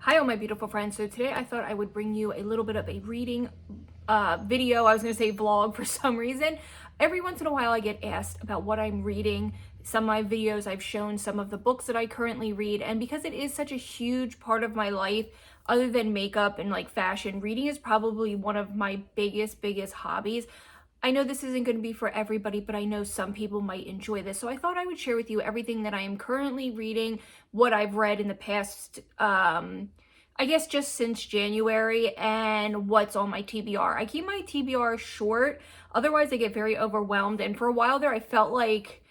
Hi all my beautiful friends. So today I thought I would bring you a little bit of a reading video. I was going to say vlog for some reason. Every once in a while I get asked about what I'm reading. Some of my videos I've shown some of the books that I currently read, and because it is such a huge part of my life, other than makeup and like fashion, reading is probably one of my biggest hobbies. I know this isn't going to be for everybody, but I know some people might enjoy this. So I thought I would share with you everything that I am currently reading, what I've read in the past, I guess just since January, and what's on my TBR. I keep my TBR short, otherwise I get very overwhelmed. And for a while there, I felt like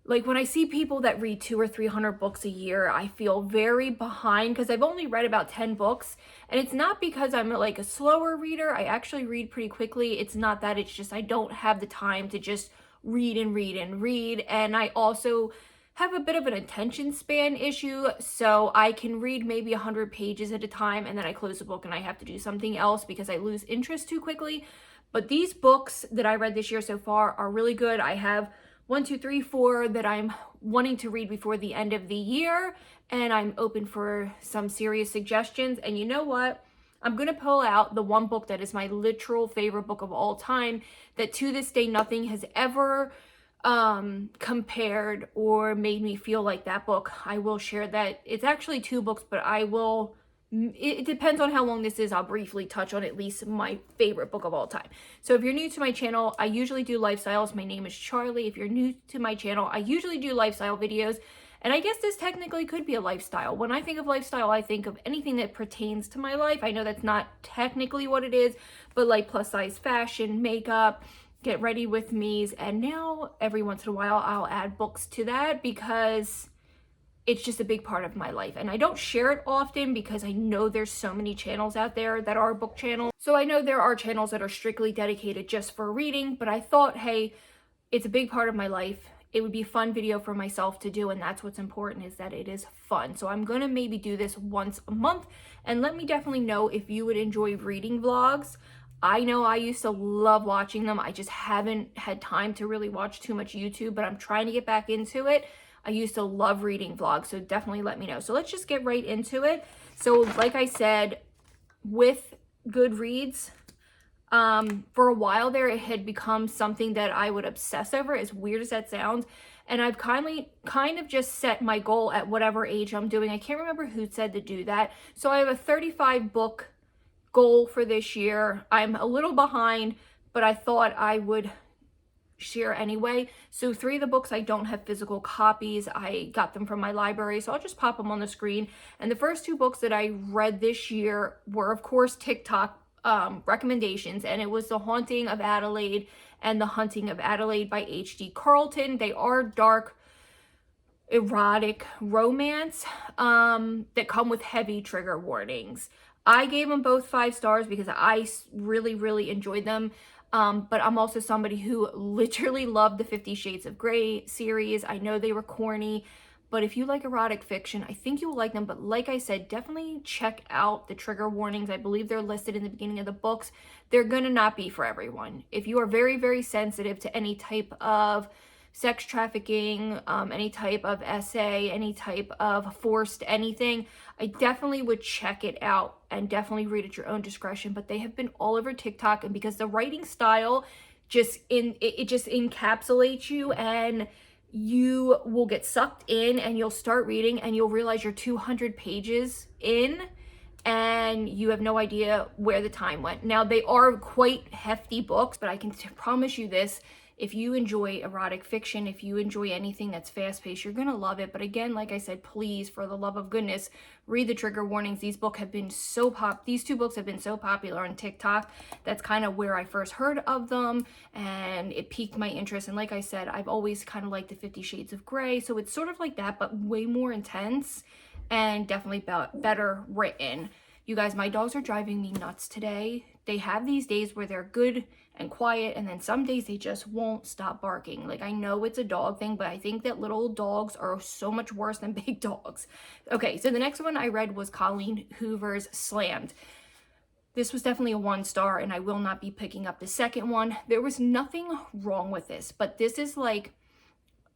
when I see people that read 200 or 300 books a year, I feel very behind because I've only read about 10 books. And it's not because I'm like a slower reader. I actually read pretty quickly. It's not that. It's just I don't have the time to just read and read and read. And I also have a bit of an attention span issue. So I can read maybe 100 pages at a time and then I close the book and I have to do something else because I lose interest too quickly. But these books that I read this year so far are really good. I have 1, 2, 3, 4 that I'm wanting to read before the end of the year, and I'm open for some serious suggestions. And you know what? I'm going to pull out the one book that is my literal favorite book of all time, that to this day nothing has ever compared or made me feel like that book. I will share that. It's actually 2 books, but it depends on how long this is. I'll briefly touch on at least my favorite book of all time. So if you're new to my channel, I usually do lifestyles. My name is Charlie. If you're new to my channel, I usually do lifestyle videos. And I guess this technically could be a lifestyle. When I think of lifestyle, I think of anything that pertains to my life. I know that's not technically what it is, but like plus size fashion, makeup, get ready with me's. And now every once in a while, I'll add books to that because it's just a big part of my life. And I don't share it often because I know there's so many channels out there that are book channels. So I know there are channels that are strictly dedicated just for reading, but I thought, hey, it's a big part of my life. It would be a fun video for myself to do, and that's what's important, is that it is fun. So I'm gonna maybe do this once a month, and let me definitely know if you would enjoy reading vlogs. I know I used to love watching them. I just haven't had time to really watch too much YouTube, but I'm trying to get back into it. I used to love reading vlogs, so definitely let me know. So let's just get right into it. So like I said, with Goodreads, for a while there, it had become something that I would obsess over, as weird as that sounds. And I've kind of just set my goal at whatever age I'm doing. I can't remember who said to do that. So I have a 35 book goal for this year. I'm a little behind, but I thought I would share anyway. So 3 of the books I don't have physical copies. I got them from my library, so I'll just pop them on the screen. And the first 2 books that I read this year were, of course, TikTok recommendations, and it was The Haunting of Adelaide and The Hunting of Adelaide by H.D. Carlton. They are dark, erotic romance that come with heavy trigger warnings. I gave them both 5 stars because I really enjoyed them. But I'm also somebody who literally loved the 50 Shades of Grey series. I know they were corny, but if you like erotic fiction, I think you will like them. But like I said, definitely check out the trigger warnings. I believe they're listed in the beginning of the books. They're gonna not be for everyone. If you are very sensitive to any type of sex trafficking, any type of SA, any type of forced anything, I definitely would check it out and definitely read at your own discretion. But they have been all over TikTok, and because the writing style it just encapsulates you, and you will get sucked in and you'll start reading and you'll realize you're 200 pages in and you have no idea where the time went. Now, they are quite hefty books, but I can promise you this: if you enjoy erotic fiction, if you enjoy anything that's fast-paced, you're gonna love it. But again, like I said, please, for the love of goodness, read the trigger warnings. These 2 books have been so popular on TikTok. That's kind of where I first heard of them, and it piqued my interest. And like I said, I've always kind of liked the 50 Shades of Grey, so it's sort of like that, but way more intense and definitely better written. You guys, my dogs are driving me nuts today. They have these days where they're good and quiet, and then some days they just won't stop barking. Like, I know it's a dog thing, but I think that little dogs are so much worse than big dogs. Okay, so the next one I read was Colleen Hoover's Slammed. This was definitely a 1 star, and I will not be picking up the second one. There was nothing wrong with this, but this is like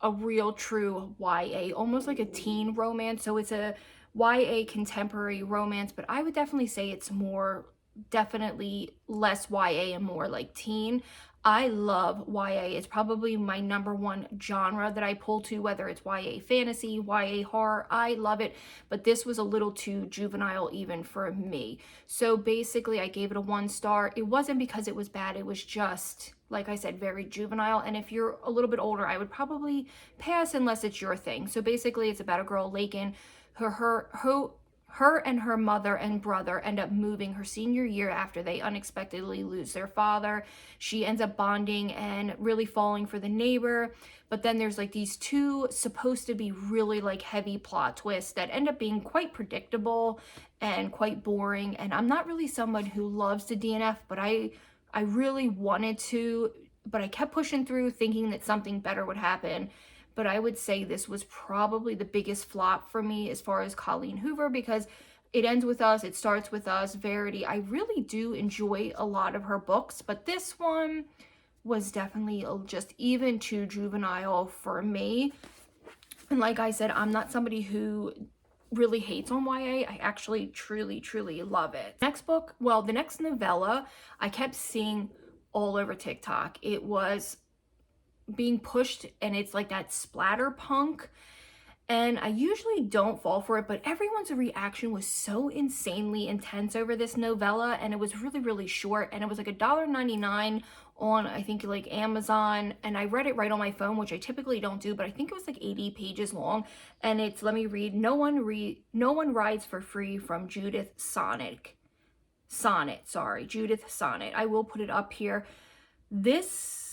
a real true YA, almost like a teen romance. So it's a YA contemporary romance, but I would definitely say it's more, definitely less YA and more like teen. I love YA. It's probably my number one genre that I pull to, whether it's YA fantasy, YA horror. I love it, but this was a little too juvenile even for me. So basically, I gave it a 1 star. It wasn't because it was bad. It was just, like I said, very juvenile. And if you're a little bit older, I would probably pass unless it's your thing. So basically, it's about a girl, Lakin. Her and her mother and brother end up moving her senior year after they unexpectedly lose their father. She ends up bonding and really falling for the neighbor. But then there's like these two supposed to be really like heavy plot twists that end up being quite predictable and quite boring. And I'm not really someone who loves to DNF, but I really wanted to, but I kept pushing through thinking that something better would happen. But I would say this was probably the biggest flop for me as far as Colleen Hoover, because it ends with us, it starts with us. Verity, I really do enjoy a lot of her books, but this one was definitely just even too juvenile for me. And like I said, I'm not somebody who really hates on YA. I actually truly love it. Next book, well, the next novella I kept seeing all over TikTok. It was being pushed, and it's like that splatter punk, and I usually don't fall for it, but everyone's reaction was so insanely intense over this novella, and it was really short, and it was like $1.99 on, I think, like Amazon, and I read it right on my phone, which I typically don't do, but I think it was like 80 pages long. And it's, let me read, No One Rides for Free from Judith Sonnet. Judith Sonnet. I will put it up here. This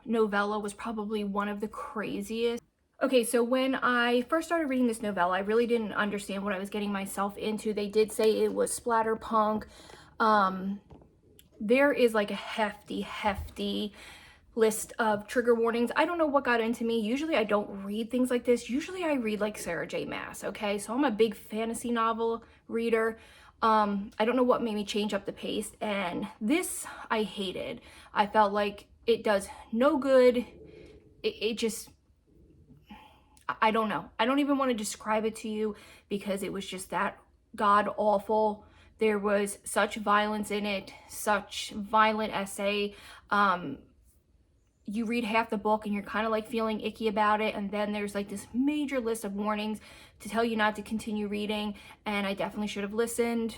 novella was probably one of the craziest. Okay, so when I first started reading this novella, I really didn't understand what I was getting myself into. They did say it was splatterpunk. There is like a hefty list of trigger warnings. I don't know what got into me. Usually I don't read things like this. Usually I read like Sarah J. Maas, okay? So I'm a big fantasy novel reader. I don't know what made me change up the pace, and this I hated. I felt like it does no good. It just, I don't know. I don't even want to describe it to you because it was just that god awful. There was such violence in it, such violent essay. You read half the book and you're kind of like feeling icky about it, and then there's like this major list of warnings to tell you not to continue reading, and I definitely should have listened.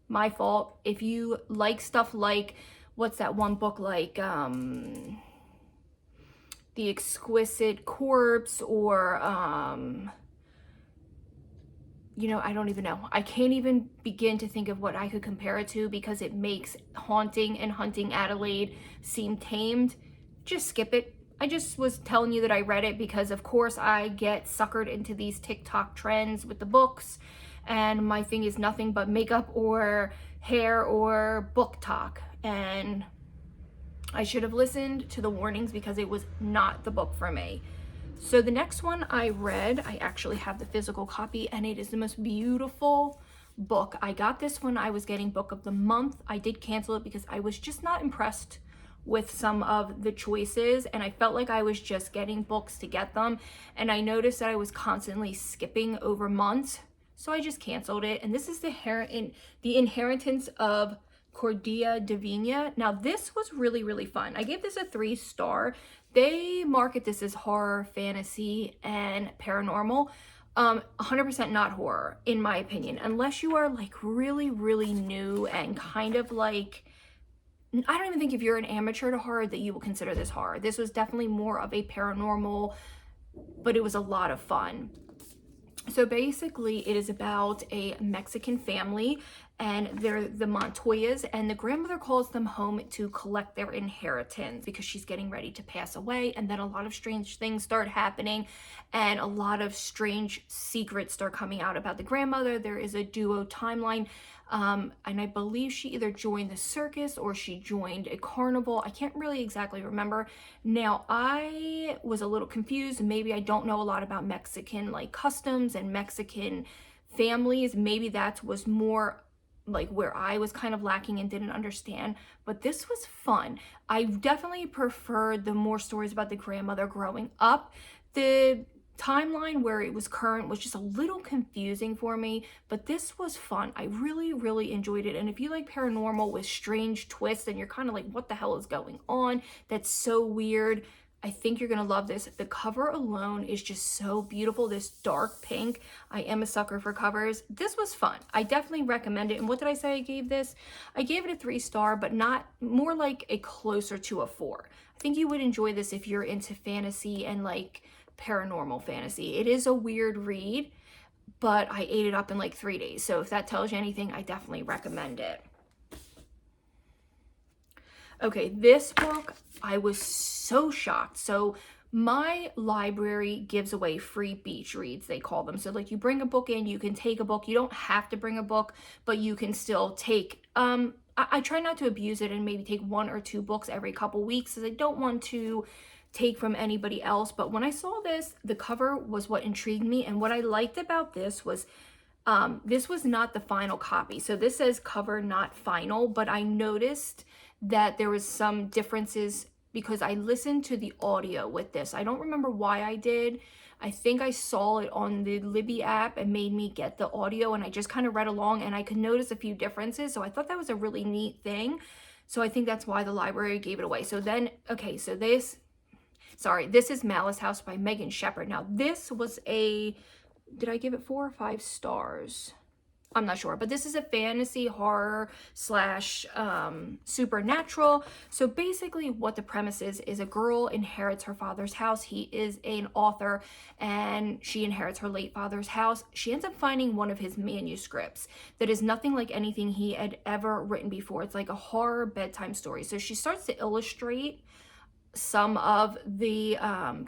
My fault. If you like stuff like, what's that one book like, The Exquisite Corpse, or you know, I don't even know. I can't even begin to think of what I could compare it to because it makes Haunting and Hunting Adelaide seem tamed. Just skip it. I just was telling you that I read it because, of course, I get suckered into these TikTok trends with the books, and my thing is nothing but makeup or hair or book talk. And I should have listened to the warnings because it was not the book for me. So the next one I read, I actually have the physical copy, and it is the most beautiful book. I got this when I was getting book of the month. I did cancel it because I was just not impressed with some of the choices, and I felt like I was just getting books to get them, and I noticed that I was constantly skipping over months, so I just canceled it. And this is The Inheritance of Cordelia Divina. Now this was really fun. I gave this a 3 star. They market this as horror, fantasy, and paranormal. 100% not horror, in my opinion, unless you are like really new and kind of like, I don't even think if you're an amateur to horror that you will consider this horror. This was definitely more of a paranormal, but it was a lot of fun. So basically it is about a Mexican family, and they're the Montoyas, and the grandmother calls them home to collect their inheritance because she's getting ready to pass away. And then a lot of strange things start happening, and a lot of strange secrets start coming out about the grandmother. There is a duo timeline, and I believe she either joined the circus or she joined a carnival. I can't really exactly remember. Now, I was a little confused. Maybe I don't know a lot about Mexican like customs and Mexican families. Maybe that was more like where I was kind of lacking and didn't understand, but this was fun. I definitely preferred the more stories about the grandmother growing up. The timeline where it was current was just a little confusing for me, but this was fun. I really, really enjoyed it. And if you like paranormal with strange twists and you're kind of like, what the hell is going on? That's so weird. I think you're going to love this. The cover alone is just so beautiful. This dark pink. I am a sucker for covers. This was fun. I definitely recommend it. And what did I say I gave this? I gave it a 3-star, but not, more like a closer to a 4. I think you would enjoy this if you're into fantasy and like paranormal fantasy. It is a weird read, but I ate it up in like 3 days. So if that tells you anything, I definitely recommend it. Okay, this book, I was so shocked. So my library gives away free beach reads, they call them. So like you bring a book in, you can take a book. You don't have to bring a book, but you can still take, I try not to abuse it and maybe take 1 or 2 books every couple weeks, because I don't want to take from anybody else. But when I saw this, the cover was what intrigued me. And what I liked about this was not the final copy. So this says cover not final, but I noticed that there was some differences because I listened to the audio with this. I don't remember why I did. I think I saw it on the Libby app and made me get the audio, and I just kind of read along and I could notice a few differences. So I thought that was a really neat thing. So I think that's why the library gave it away. So then, okay, so this is Malice House by Megan Shepherd. Now this was did I give it 4 or 5 stars? I'm not sure, but this is a fantasy horror slash supernatural. So basically what the premise is a girl inherits her father's house. He is an author and she inherits her late father's house. She ends up finding one of his manuscripts that is nothing like anything he had ever written before. It's like a horror bedtime story. So she starts to illustrate some of the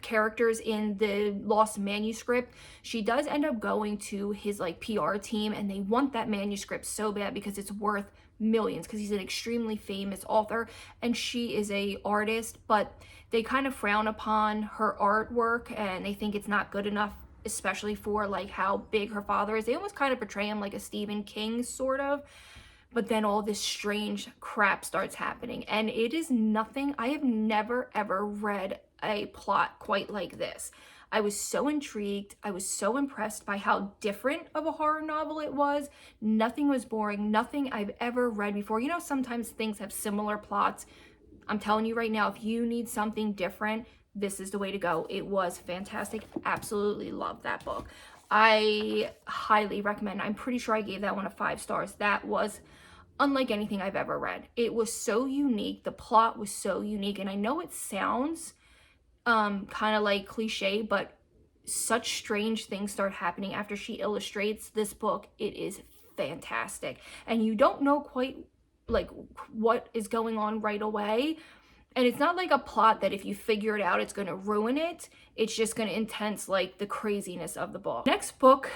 characters in the lost manuscript. She does end up going to his like PR team, and they want that manuscript so bad because it's worth millions, because he's an extremely famous author and she is a artist, but they kind of frown upon her artwork and they think it's not good enough, especially for like how big her father is. They almost kind of portray him like a Stephen King sort of. But then all this strange crap starts happening, and it is nothing. I have never ever read a plot quite like this. I was so intrigued. I was so impressed by how different of a horror novel it was. Nothing was boring. Nothing I've ever read before. You know, sometimes things have similar plots. I'm telling you right now, if you need something different, this is the way to go. It was fantastic. Absolutely loved that book. I highly recommend. I'm pretty sure I gave that one a 5 stars. That was unlike anything I've ever read. It was so unique. The plot was so unique. And I know it sounds kind of like cliche, but such strange things start happening after she illustrates this book. It is fantastic. And you don't know quite like what is going on right away. And it's not like a plot that if you figure it out, it's going to ruin it. It's just going to intense like the craziness of the book. Next book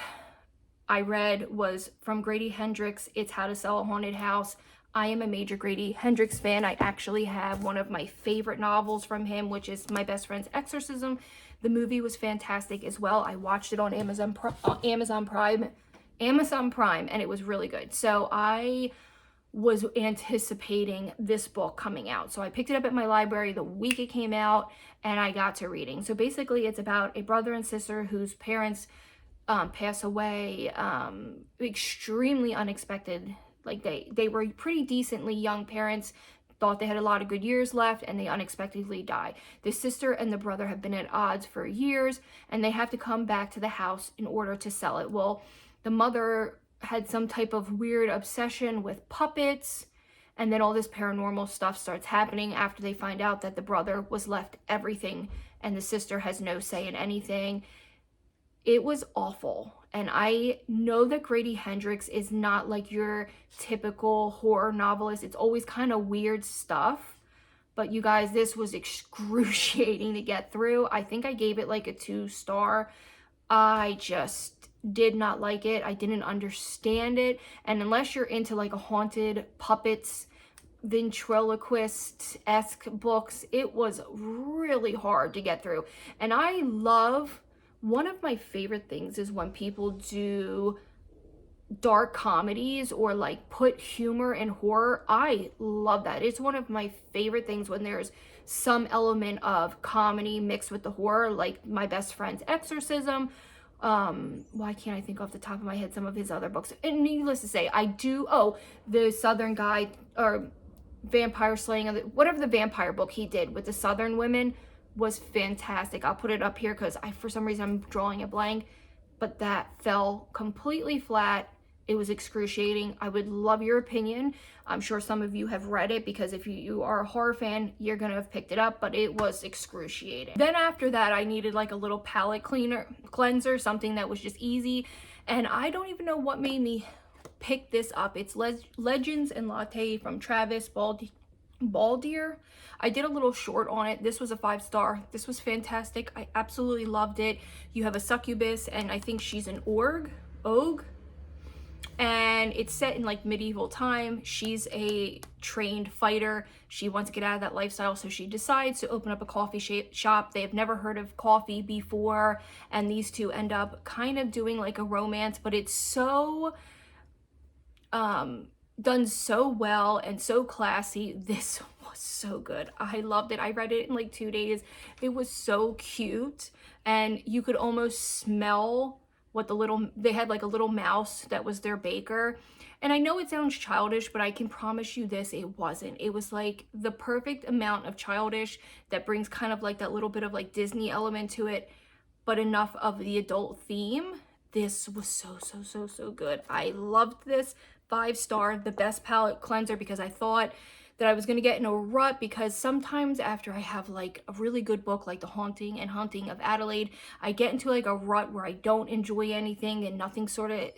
I read was from Grady Hendrix. It's How to Sell a Haunted House. I am a major Grady Hendrix fan. I actually have one of my favorite novels from him, which is My Best Friend's Exorcism. The movie was fantastic as well. I watched it on Amazon Prime, and it was really good. So I was anticipating this book coming out. So I picked it up at my library the week it came out, and I got to reading. So basically it's about a brother and sister whose parents pass away extremely unexpected. Like they were pretty decently young parents, thought they had a lot of good years left, and they unexpectedly die. The sister and the brother have been at odds for years, and they have to come back to the house in order to sell it. Well, the mother had some type of weird obsession with puppets, and then all this paranormal stuff starts happening after they find out that the brother was left everything and the sister has no say in anything. It was awful. And I know that Grady Hendrix is not like your typical horror novelist. It's always kind of weird stuff. But you guys, this was excruciating to get through. I think I gave it like a 2-star. I just did not like it. I didn't understand it. And unless you're into like a haunted puppets, ventriloquist-esque books, it was really hard to get through. And I love... one of my favorite things is when people do dark comedies or like put humor in horror. I love that. It's one of my favorite things when there's some element of comedy mixed with the horror, like My Best Friend's Exorcism. Why can't I think off the top of my head some of his other books? And needless to say, I do, the Southern Guy, or Vampire Slaying, whatever the vampire book he did with the Southern women was fantastic. I'll put it up here because for some reason I'm drawing a blank, but that fell completely flat. It was excruciating. I would love your opinion. I'm sure some of you have read it, because if you are a horror fan, you're gonna have picked it up, but it was excruciating. Then after that, I needed like a little palette cleanser, something that was just easy. And I don't even know what made me pick this up. It's Legends and Latte from Travis Baldier. I did a little short on it. This was a 5-star. This was fantastic. I absolutely loved it. You have a succubus, and I think she's an ogue, and it's set in like medieval time. She's a trained fighter. She wants to get out of that lifestyle, so she decides to open up a coffee shop. They have never heard of coffee before, and these two end up kind of doing like a romance, but it's so done so well and so classy. This was so good. I loved it. I read it in like 2 days. It was so cute, and you could almost smell what they had like a little mouse that was their baker. And I know it sounds childish, but I can promise you this, it wasn't. It was like the perfect amount of childish that brings kind of like that little bit of like Disney element to it, but enough of the adult theme. This was so good. I loved this. 5-star, the best palette cleanser, because I thought that I was going to get in a rut, because sometimes after I have like a really good book like The Haunting and Hunting of Adelaide, I get into like a rut where I don't enjoy anything and nothing sort of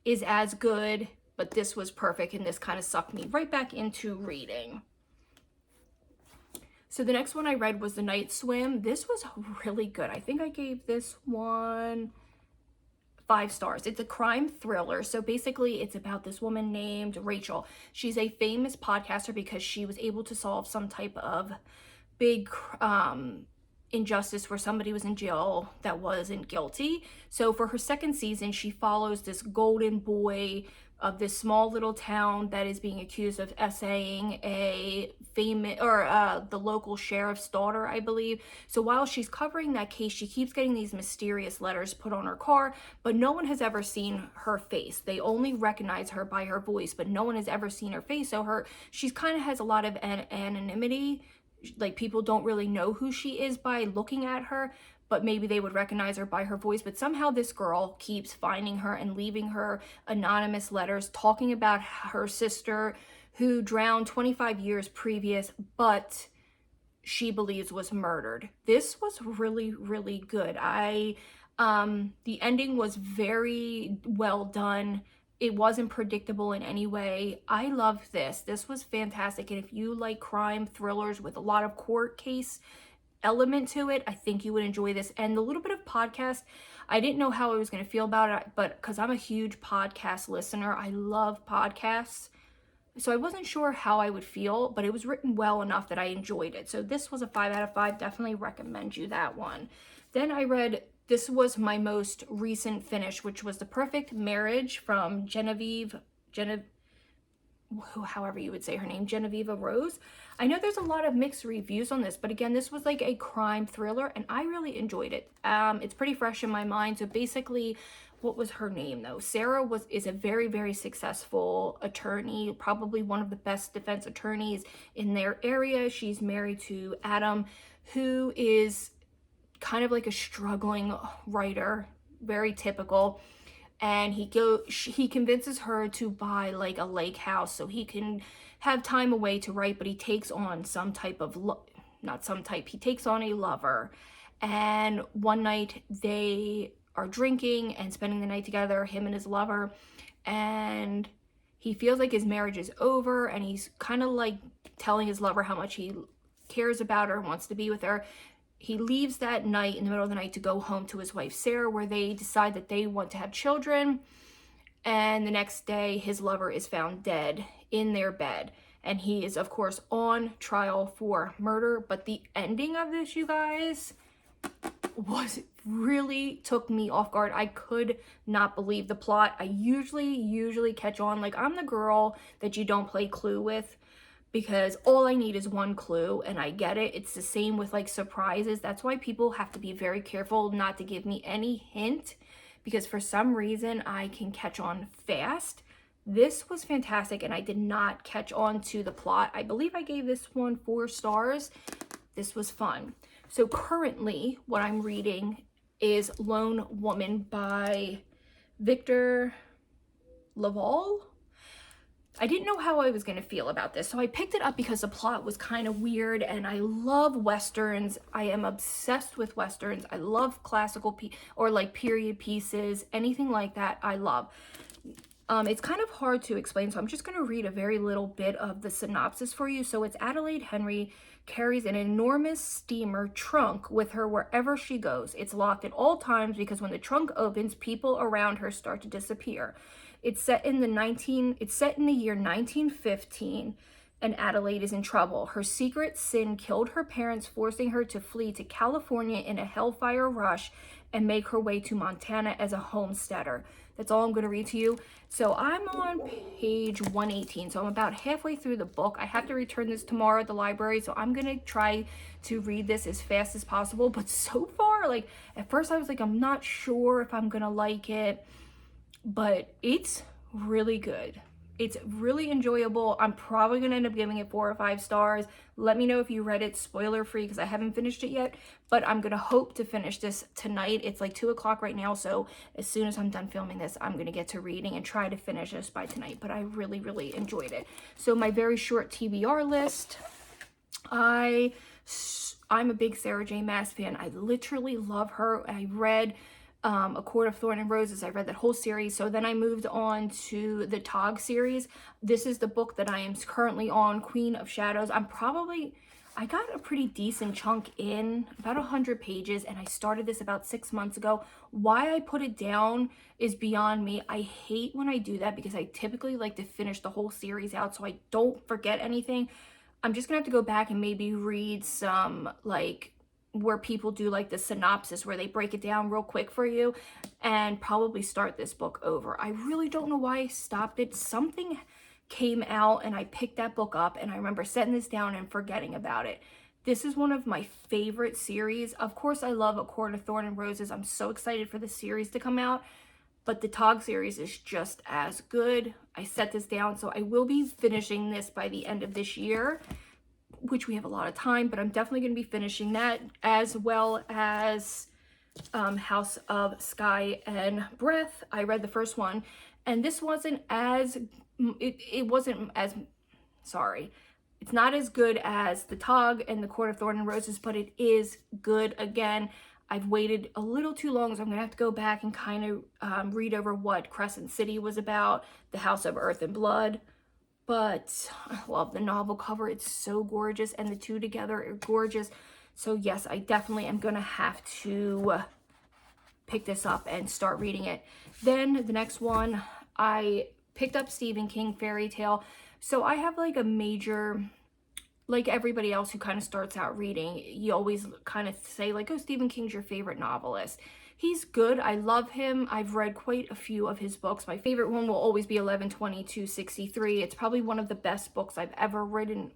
is as good. But this was perfect, and this kind of sucked me right back into reading. So the next one I read was The Night Swim. This was really good. I think I gave this one 5 stars. It's a crime thriller. So basically it's about this woman named Rachel. She's a famous podcaster because she was able to solve some type of big injustice where somebody was in jail that wasn't guilty. So for her second season, she follows this golden boy of this small little town that is being accused of essaying a famous, or the local sheriff's daughter, I believe. So while she's covering that case, she keeps getting these mysterious letters put on her car, but no one has ever seen her face. They only recognize her by her voice, but no one has ever seen her face. So she's kind of has a lot of anonymity. Like, people don't really know who she is by looking at her, but maybe they would recognize her by her voice. But somehow this girl keeps finding her and leaving her anonymous letters talking about her sister who drowned 25 years previous, but she believes was murdered. This was really, really good. The ending was very well done. It wasn't predictable in any way. I loved this. This was fantastic. And if you like crime thrillers with a lot of court case element to it, I think you would enjoy this. And the little bit of podcast, I didn't know how I was going to feel about it, but because I'm a huge podcast listener, I love podcasts. So I wasn't sure how I would feel, but it was written well enough that I enjoyed it. So this was a 5 out of 5. Definitely recommend you that one. Then I read, this was my most recent finish, which was The Perfect Marriage from however you would say her name, Genevieve Rose. I know there's a lot of mixed reviews on this, but again, this was like a crime thriller, and I really enjoyed it. It's pretty fresh in my mind. So basically, what was her name though? Sarah is a very, very successful attorney, probably one of the best defense attorneys in their area. She's married to Adam, who is kind of like a struggling writer, very typical. And he convinces her to buy like a lake house so he can have time away to write, but he takes on he takes on a lover. And one night they are drinking and spending the night together, him and his lover, and he feels like his marriage is over, and he's kind of like telling his lover how much he cares about her and wants to be with her. He leaves that night in the middle of the night to go home to his wife, Sarah, where they decide that they want to have children. And the next day, his lover is found dead in their bed. And he is, of course, on trial for murder. But the ending of this, you guys, really took me off guard. I could not believe the plot. I usually catch on. Like, I'm the girl that you don't play Clue with. because all I need is one clue and I get it. It's the same with like surprises. That's why people have to be very careful not to give me any hint, because for some reason I can catch on fast. This was fantastic and I did not catch on to the plot. I believe I gave this one 4 stars. This was fun. So currently what I'm reading is Lone Woman by Victor Laval. I didn't know how I was going to feel about this, so I picked it up because the plot was kind of weird, and I love Westerns. I am obsessed with Westerns. I love classical or like period pieces, anything like that I love. It's kind of hard to explain, so I'm just going to read a very little bit of the synopsis for you. So it's Adelaide Henry carries an enormous steamer trunk with her wherever she goes. It's locked at all times because when the trunk opens, people around her start to disappear. It's set in the year 1915, and Adelaide is in trouble. Her secret sin killed her parents, forcing her to flee to California in a hellfire rush and make her way to Montana as a homesteader. That's all I'm going to read to you. So I'm on page 118, so I'm about halfway through the book. I have to return this tomorrow at the library, so I'm going to try to read this as fast as possible. But so far, like, at first I was like, I'm not sure if I'm going to like it, but it's really good. It's really enjoyable. I'm probably going to end up giving it 4 or 5 stars. Let me know if you read it spoiler free, because I haven't finished it yet, but I'm going to hope to finish this tonight. It's like 2 o'clock right now, so as soon as I'm done filming this, I'm going to get to reading and try to finish this by tonight, but I really, really enjoyed it. So my very short TBR list, I'm a big Sarah J. Maas fan. I literally love her. I read A Court of Thorn and Roses. I read that whole series. So then I moved on to the Tog series. This is the book that I am currently on, Queen of Shadows. I got a pretty decent chunk in, about 100 pages, and I started this about 6 months ago. Why I put it down is beyond me. I hate when I do that because I typically like to finish the whole series out so I don't forget anything. I'm just gonna have to go back and maybe read some, like, where people do like the synopsis where they break it down real quick for you, and probably start this book over. I really don't know why I stopped it. Something came out and I picked that book up, and I remember setting this down and forgetting about it. This is one of my favorite series. Of course, I love A Court of Thorn and Roses. I'm so excited for the series to come out, but the Tog series is just as good. I set this down, so I will be finishing this by the end of this year, which we have a lot of time, but I'm definitely going to be finishing that, as well as House of Sky and Breath. I read the first one, and this wasn't as, it's not as good as the Tog and the Court of Thorn and Roses, but it is good. Again, I've waited a little too long, so I'm gonna have to go back and kind of read over what Crescent City was about, the House of Earth and Blood. But I love the novel cover. It's so gorgeous, and the two together are gorgeous. So yes, I definitely am gonna have to pick this up and start reading it. Then the next one, I picked up Stephen King Fairy Tale. So I have like a major, like everybody else who kind of starts out reading, you always kind of say like, oh, Stephen King's your favorite novelist. He's good. I love him. I've read quite a few of his books. My favorite one will always be 11/22/63. It's probably one of the best books I've ever written.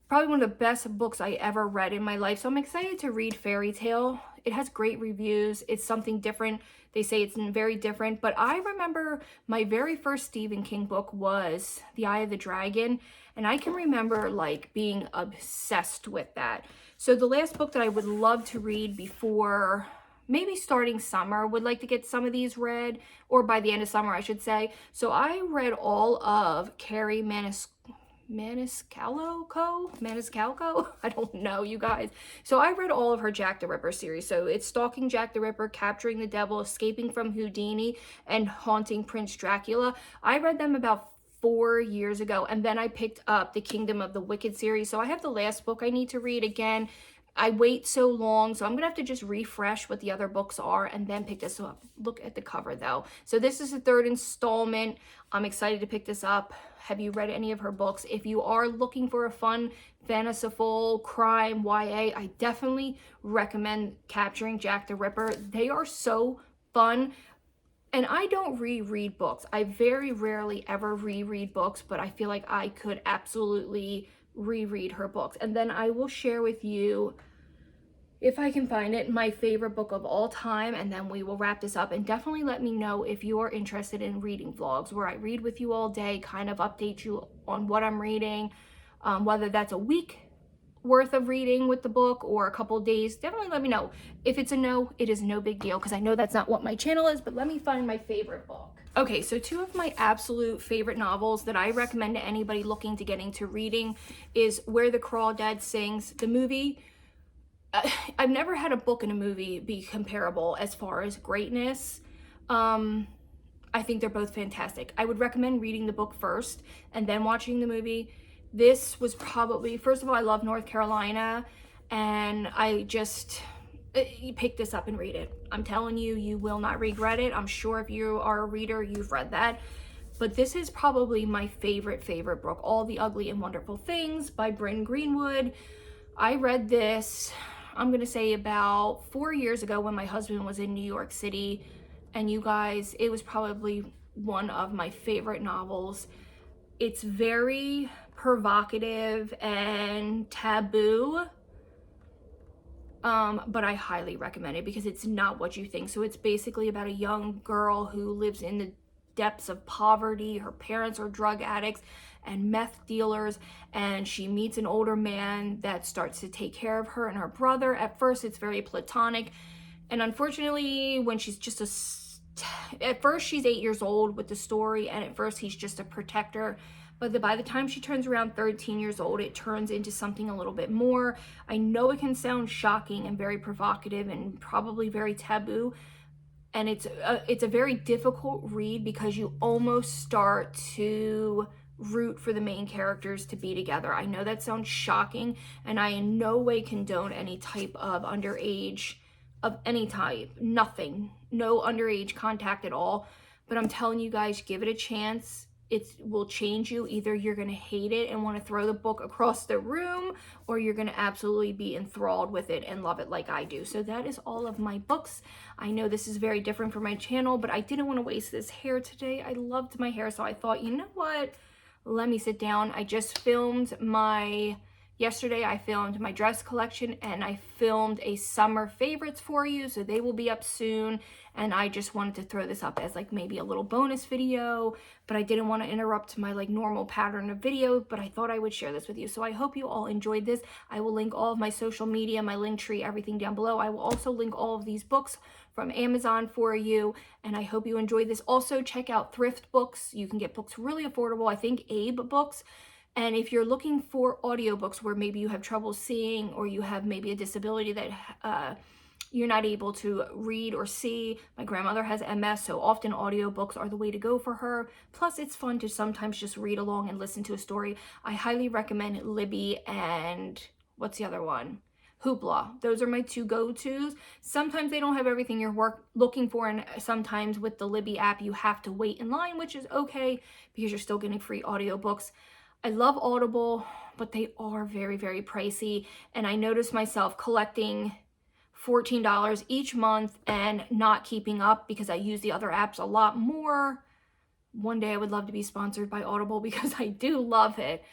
Probably one of the best books I ever read in my life. So I'm excited to read Fairy Tale. It has great reviews. It's something different. They say it's very different. But I remember my very first Stephen King book was The Eye of the Dragon. And I can remember like being obsessed with that. So the last book that I would love to read before maybe starting summer, would like to get some of these read, or by the end of summer, I should say. So I read all of Carrie Maniscalco? I don't know, you guys. So I read all of her Jack the Ripper series. So it's Stalking Jack the Ripper, Capturing the Devil, Escaping from Houdini, and Haunting Prince Dracula. I read them about 4 years ago, and then I picked up the Kingdom of the Wicked series. So I have the last book I need to read again. I wait so long, so I'm gonna have to just refresh what the other books are and then pick this up. Look at the cover though. So this is the 3rd installment. I'm excited to pick this up. Have you read any of her books? If you are looking for a fun, fanciful, crime, YA, I definitely recommend Capturing Jack the Ripper. They are so fun. And I don't reread books. I very rarely ever reread books, but I feel like I could absolutely reread her books. And then I will share with you, if I can find it, my favorite book of all time, and then we will wrap this up. And definitely let me know if you're interested in reading vlogs where I read with you all day, kind of update you on what I'm reading, whether that's a week worth of reading with the book or a couple days. Definitely let me know. If it's a no, it is no big deal, because I know that's not what my channel is, but let me find my favorite book. Okay, so two of my absolute favorite novels that I recommend to anybody looking to get into reading is Where the Crawdad Sings. The movie, I've never had a book and a movie be comparable as far as greatness. I think they're both fantastic. I would recommend reading the book first and then watching the movie. This was probably, first of all, I love North Carolina, and I just, you pick this up and read it. I'm telling you, you will not regret it. I'm sure if you are a reader, you've read that. But this is probably my favorite book, All the Ugly and Wonderful Things by Bryn Greenwood. I read this, I'm gonna say about 4 years ago when my husband was in New York City. And you guys, it was probably one of my favorite novels. It's very provocative and taboo, but I highly recommend it because it's not what you think. So it's basically about a young girl who lives in the depths of poverty. Her parents are drug addicts and meth dealers, and she meets an older man that starts to take care of her and her brother. At first, it's very platonic, and unfortunately, when she's just at first she's 8 years old with the story, and at first he's just a protector. But by the time she turns around 13 years old, it turns into something a little bit more. I know it can sound shocking and very provocative and probably very taboo. And it's a very difficult read because you almost start to root for the main characters to be together. I know that sounds shocking, and I in no way condone any type of underage, of any type, nothing, no underage contact at all. But I'm telling you guys, give it a chance. It will change you. Either you're going to hate it and want to throw the book across the room, or you're going to absolutely be enthralled with it and love it like I do. So that is all of my books. I know this is very different from my channel, but I didn't want to waste this hair today. I loved my hair, so I thought, you know what? Let me sit down. I just filmed yesterday I filmed my dress collection, and I filmed a summer favorites for you, so they will be up soon. And I just wanted to throw this up as like maybe a little bonus video, but I didn't want to interrupt my like normal pattern of video, but I thought I would share this with you. So I hope you all enjoyed this. I will link all of my social media, my link tree, everything down below. I will also link all of these books from Amazon for you, and I hope you enjoyed this. Also, check out Thrift Books. You can get books really affordable. I think Abe Books. And if you're looking for audiobooks where maybe you have trouble seeing, or you have maybe a disability that you're not able to read or see. My grandmother has MS, so often audiobooks are the way to go for her. Plus, it's fun to sometimes just read along and listen to a story. I highly recommend Libby and what's the other one? Hoopla. Those are my two go-tos. Sometimes they don't have everything you're looking for, and sometimes with the Libby app, you have to wait in line, which is okay because you're still getting free audiobooks. I love Audible, but they are very, very pricey, and I noticed myself collecting $14 each month and not keeping up because I use the other apps a lot more. One day I would love to be sponsored by Audible because I do love it.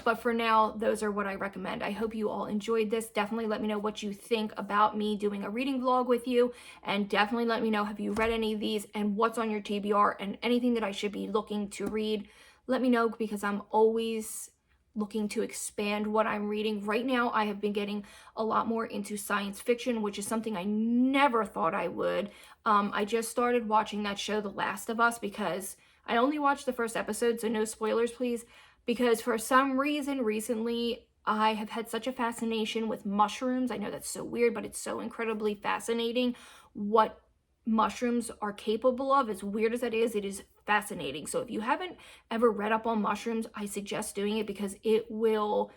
But for now, those are what I recommend. I hope you all enjoyed this. Definitely let me know what you think about me doing a reading vlog with you. And definitely let me know, have you read any of these and what's on your TBR and anything that I should be looking to read. Let me know, because I'm always looking to expand what I'm reading. Right now, I have been getting a lot more into science fiction, which is something I never thought I would. I just started watching that show, The Last of Us, because I only watched the first episode, so no spoilers, please. Because for some reason, recently, I have had such a fascination with mushrooms. I know that's so weird, but it's so incredibly fascinating what mushrooms are capable of. As weird as that is, it is fascinating. So if you haven't ever read up on mushrooms, I suggest doing it, because you'll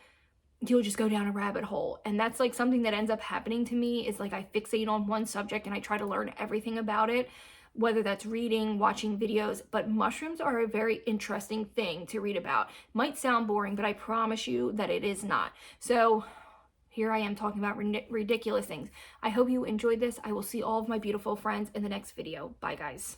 just go down a rabbit hole. And that's like something that ends up happening to me, is like I fixate on one subject and I try to learn everything about it, whether that's reading, watching videos. But mushrooms are a very interesting thing to read about. Might sound boring, but I promise you that it is not. So here I am talking about ridiculous things. I hope you enjoyed this. I will see all of my beautiful friends in the next video. Bye, guys.